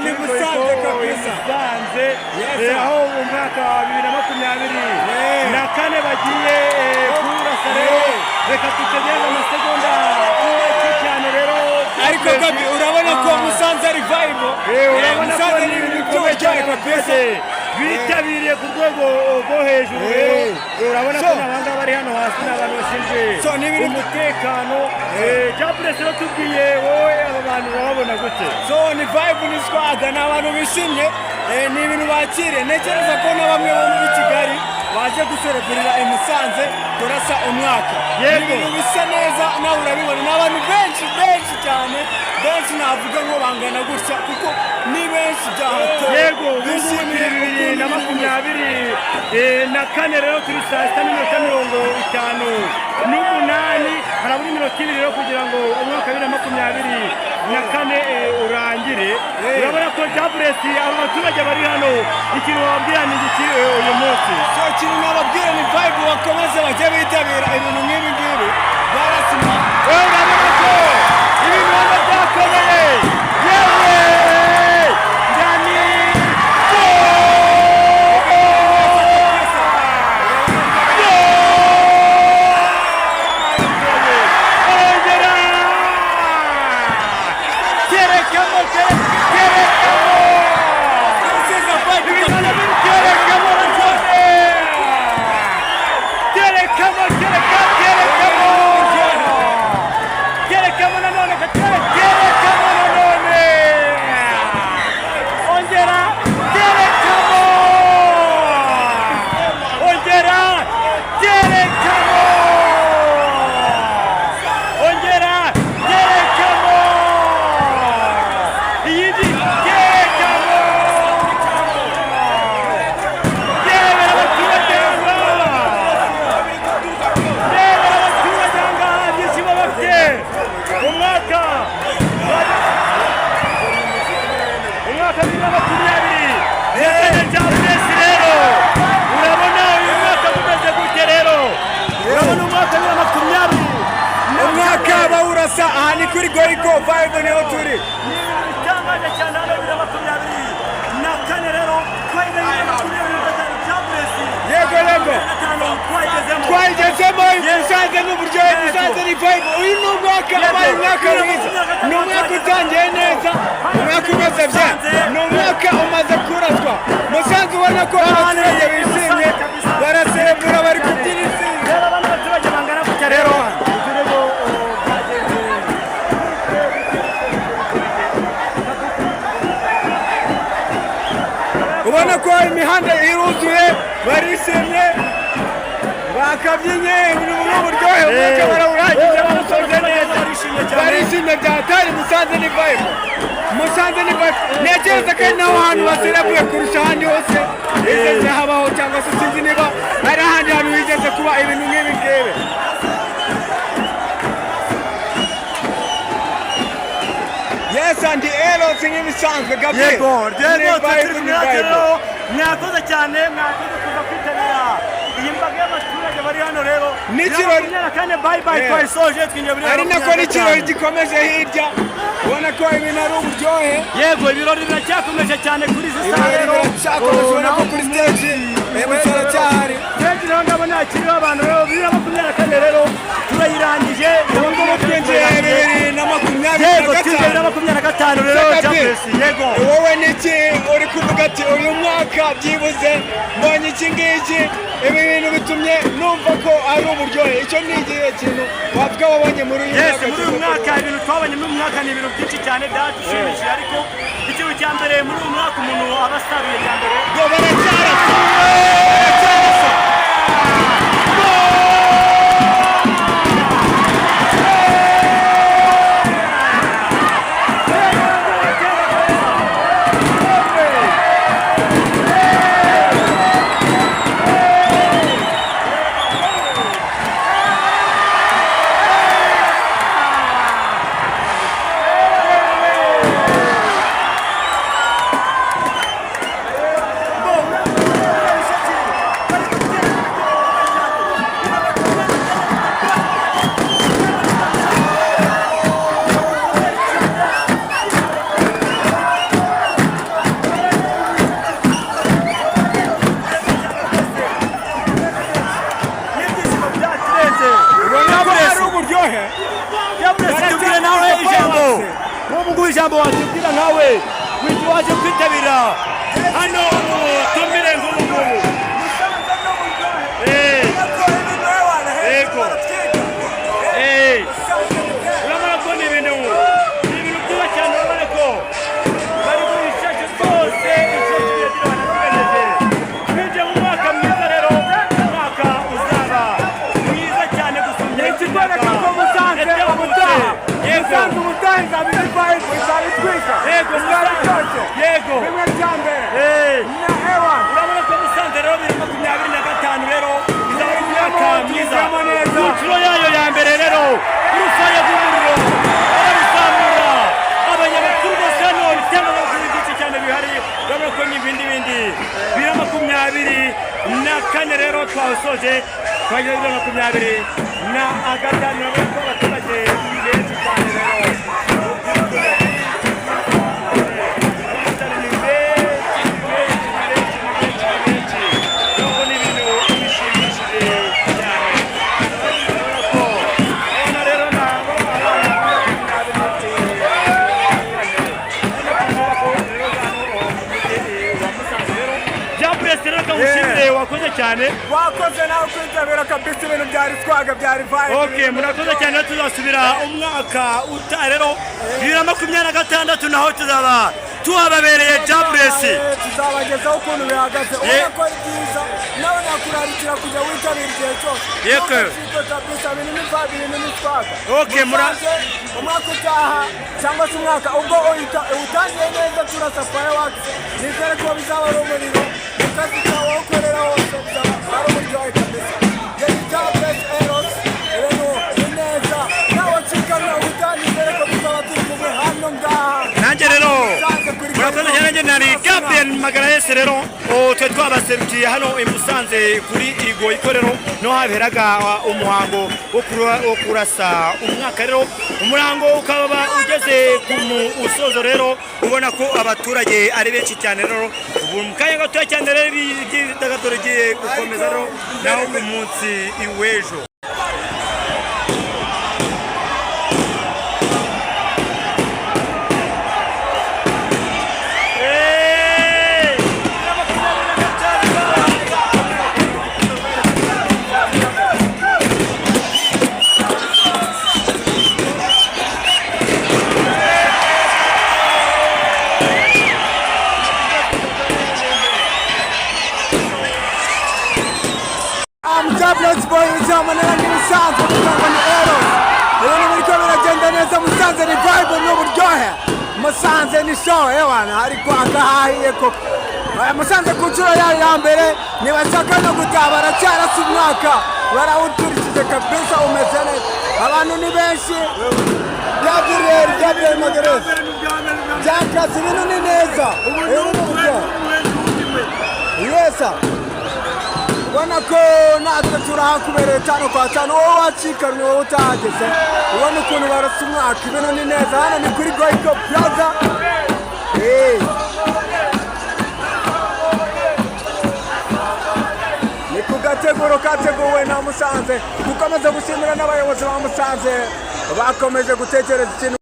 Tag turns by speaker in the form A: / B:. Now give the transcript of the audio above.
A: ni Musanze kabisa.
B: Musanze aho mu mwaka wa 2024 bagiye kurasa rero reka tutegereze amasegonda cyane rero
A: ariko gabi urabona ko Musanze ari vibe
B: urabona ko ni ibintu cyane kabisa bitabiriye ku rwego rwo hejuru urabona ko n'abanga bari hano hasi n'abantu bashinzwe umutekano Jaburesi batubwiye wowe aba bantu urababona gute
A: ni vibe ni squad n'abantu bishimye ni ibintu bakire ntekereza ko na bamwe bo muri Kigali baje guserebura Musanze turasa umwaka ibintu bisa neza nawe urabibona n'abantu benshi cyane benshi navuga ngo bangana gutya kuko ni benshi byahato
B: yego bishimiye 2024 rero turi saa 6:58 harabura iminota ibiri rero kugira ngo umwaka wa 2024 urangire urabona ko Jaburesi abo baturage bari hano ikintu bababwira ni iki uyu munsi
A: ikintu nababwira ni vibe bakomeze bajye bitabira ibintu nk'ibi ngibi barasima
B: urabona ko ibintu byakomeye yewe ndani
A: aha ni kuri Goiko vibe niho turi
B: itangaje cyane hano 2024 rero
A: yego twayigezemo Musanze n'uburyohe Musanze ni vibe uyu ni umwaka abaye umwaka mwiza ni umwaka utangiye neza umwaka umeze bya ni umwaka umaze kuraswa Musanze ubona ko abaturage bishimye baraserebura bari kubyina isinzi
B: rero abantu abaturage bangana gutya rero
A: ubona ko imihanda iruzuye barishimye bakabyinnye ibintu buryohe umwaka barawurangije bamusoje neza barishimye byatari Musanze ni vibe ntekereza ko ari naho hantu baserebuye kurusha ahandi hose higeze habaho cyangwa se sinzi niba hari ahandi hantu higeze kuba ibintu nk'ibi ngibi yes and eros nk'ibisanzwe Gabriel
B: yego turi mu rero mwakoze cyane mwakoze kuza kwitabira iyi mbaga y'abaturage bari hano rero
A: n'ikirori
B: kandi bye twayisoje twinjiye muri
A: ari nako n'ikirori gikomeje hirya ubona ko ibintu ari uburyohe
B: yego ibirori biracyakomeje cyane kuri izi saha rero
A: biracyakomeje ubona ko kuri stage emusara cyahari
B: stage naho ndabona hakiriho abantu rero 2024 rero turayirangije
A: ubungubu twinjiye
B: 2025 rero Jaburesi yego
A: wowe niki uri kuvuga ati uyu mwaka byibuze mbonye iki ngiki ibi bintu bitumye numva ko ari uburyohe icyo ni igihe kintu wavuga wabonye muri uyu mwaka
B: muri uyu mwaka ibintu twabonye muri uyu mwaka ni ibintu byinshi cyane byadushimishije ariko ikintu cya mbere muri uyu mwaka umuntu aba asaruye cya mbere
A: ngo baracyarasa
B: nkawe witwa waje kwitabira hano tumire ngubu ego urabona ko ni ibintu byiza cyane urabona ko bari muri isheke rwose isheke yagira abantu twinjiye mu mwaka mwiza rero umwaka uzaba mwiza cyane gusumbya
A: ikikwereka ko Musanze umutaha izaba iri vibe izaba itwika
B: yego yego
A: rimwe rya mbere na ewa
B: urabona ko Musanze rero 2025 rero izaba ari umwaka mwiza ku nshuro yayo ya mbere rero urufaya rw'umuriro barabizamura abanyamakuru bose hano ibitangazamakuru byinshi cyane bihari urabona ko n'ibindi 2024 rero twasoje twageze 2025 urabona ko abaturage benshi cyane rero wakoze cyane
A: wakoze nawe kwitabira kabisa ibintu byari twaga byari vibe
B: okay murakoze cyane tuzasubira umwaka utarero 2026 naho tuzaba tuhababereye Jaburesi
A: tuzabagezaho ukuntu bihagaze ubona ko ari byiza nawe nakurarikira kujya witabira igihe cyose
B: yego
A: kabisa ibintu ni vibe ibintu ni twaga
B: okay
A: umwaka utaha cyangwa se umwaka ubwo utangiye neza turasa fireworks nizere ko bizaba ari umuriro kazi kawe ukorera hose ari umuryohe kabisa yari Jaburesi Eros rero ni neza nawe cikana utangizere ko bizaba turi kumwe hano ngaha
B: nanjye rero murakoze cyane njye nari Gabriel Magarayesi rero twe twabaserukiye hano i Musanze kuri Igo ikorero no haberaga umuhango wo kurasa umwaka rero umurango ukaba ugeze ku usozo rero ubona ko abaturage ari benshi cyane rero ubu mukanya gato cyane rero by'dagadoro giye gukomeza rero naho ku munsi iwejo
A: Jaburesi boy uzamanira nk'ibisanzwe cyangwa ni Eros ibintu biriko biragenda neza Musanze ni vibe n'uburyohe Musanze ni show ewana ariko akahahiye koko Musanze ku nshuro yayo ya mbere ntibashaka no gutaha baracyarasa umwaka barawuturishije kabisa umeze neza abantu ni benshi Gabriel Magarayesi byakazi ibintu ni neza ibintu ni uburyohe yesa ubona ko natwe turahakubereye 5/5 wowe wacikanwe wowe utahageze ubona ukuntu barasa umwaka ibintu ni neza hano ni kuri Goiko Plaza ni ku gateguro kateguwe na Musanze dukomeze gushimira n'abayobozi ba Musanze bakomeje gutekereza ikintu